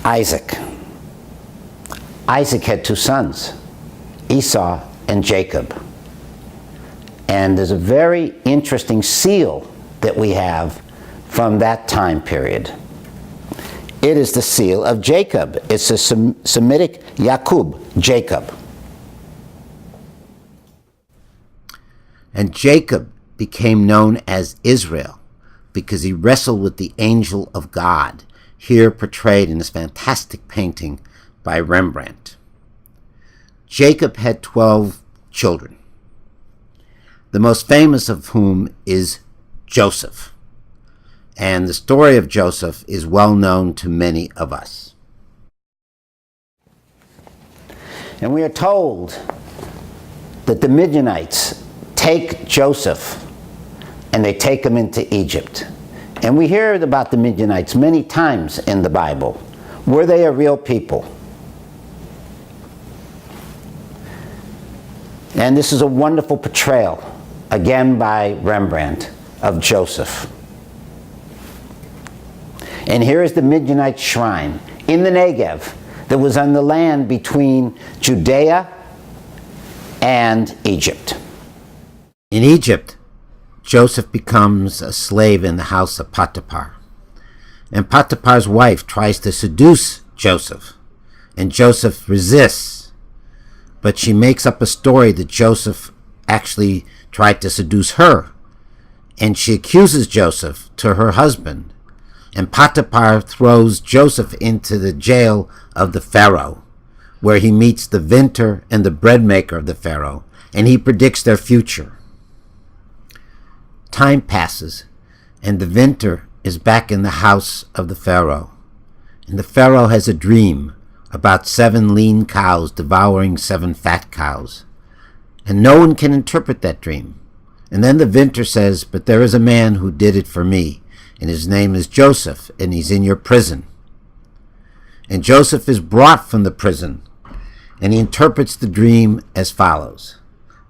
Isaac. Isaac had two sons, Esau and Jacob. And there's a very interesting seal that we have from that time period. It is the seal of Jacob. It's a Semitic Yaqub, Jacob. And Jacob became known as Israel because he wrestled with the angel of God, here portrayed in this fantastic painting by Rembrandt. Jacob had 12 children, the most famous of whom is Joseph. And the story of Joseph is well known to many of us. And we are told that the Midianites take Joseph and they take him into Egypt. And we hear about the Midianites many times in the Bible. Were they a real people? And this is a wonderful portrayal, again by Rembrandt, of Joseph. And here is the Midianite shrine in the Negev that was on the land between Judea and Egypt. In Egypt, Joseph becomes a slave in the house of Potiphar. And Potiphar's wife tries to seduce Joseph, and Joseph resists. But she makes up a story that Joseph actually tried to seduce her, and she accuses Joseph to her husband. And Potiphar throws Joseph into the jail of the Pharaoh, where he meets the vintner and the bread maker of the Pharaoh, and he predicts their future. Time passes, and the vintner is back in the house of the Pharaoh. And the Pharaoh has a dream about 7 lean cows devouring 7 fat cows. And no one can interpret that dream. And then the vintner says, "But there is a man who did it for me, and his name is Joseph, and he's in your prison." And Joseph is brought from the prison, and he interprets the dream as follows.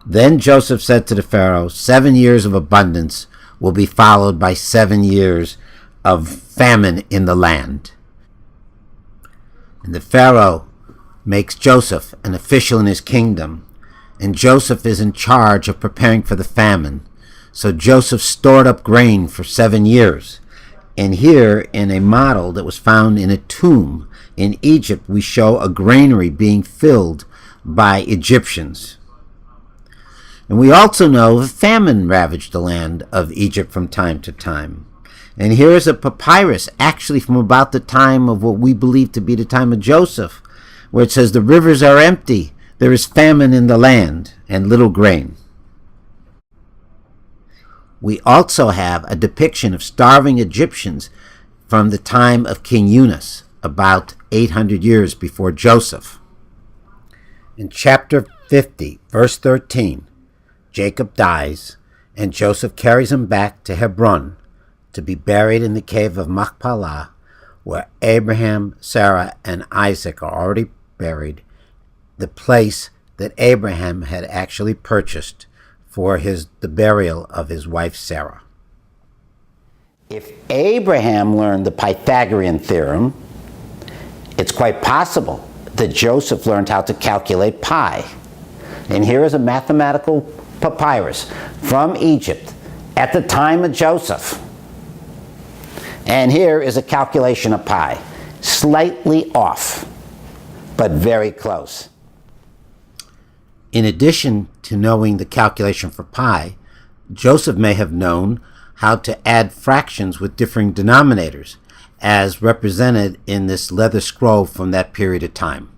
Then Joseph said to the Pharaoh, 7 years of abundance will be followed by 7 years of famine in the land. And the Pharaoh makes Joseph an official in his kingdom, and Joseph is in charge of preparing for the famine. So Joseph stored up grain for 7 years. And here, in a model that was found in a tomb in Egypt, we show a granary being filled by Egyptians. And we also know a famine ravaged the land of Egypt from time to time. And here is a papyrus, actually from about the time of what we believe to be the time of Joseph, where it says, "The rivers are empty, there is famine in the land, and little grain." We also have a depiction of starving Egyptians from the time of King Yunus, about 800 years before Joseph. In chapter 50, verse 13, Jacob dies, and Joseph carries him back to Hebron to be buried in the cave of Machpelah, where Abraham, Sarah, and Isaac are already buried, the place that Abraham had actually purchased for the burial of his wife Sarah. If Abraham learned the Pythagorean theorem, it's quite possible that Joseph learned how to calculate pi. And here is a mathematical papyrus from Egypt at the time of Joseph. And here is a calculation of pi, slightly off, but very close. In addition to knowing the calculation for pi, Joseph may have known how to add fractions with differing denominators, as represented in this leather scroll from that period of time.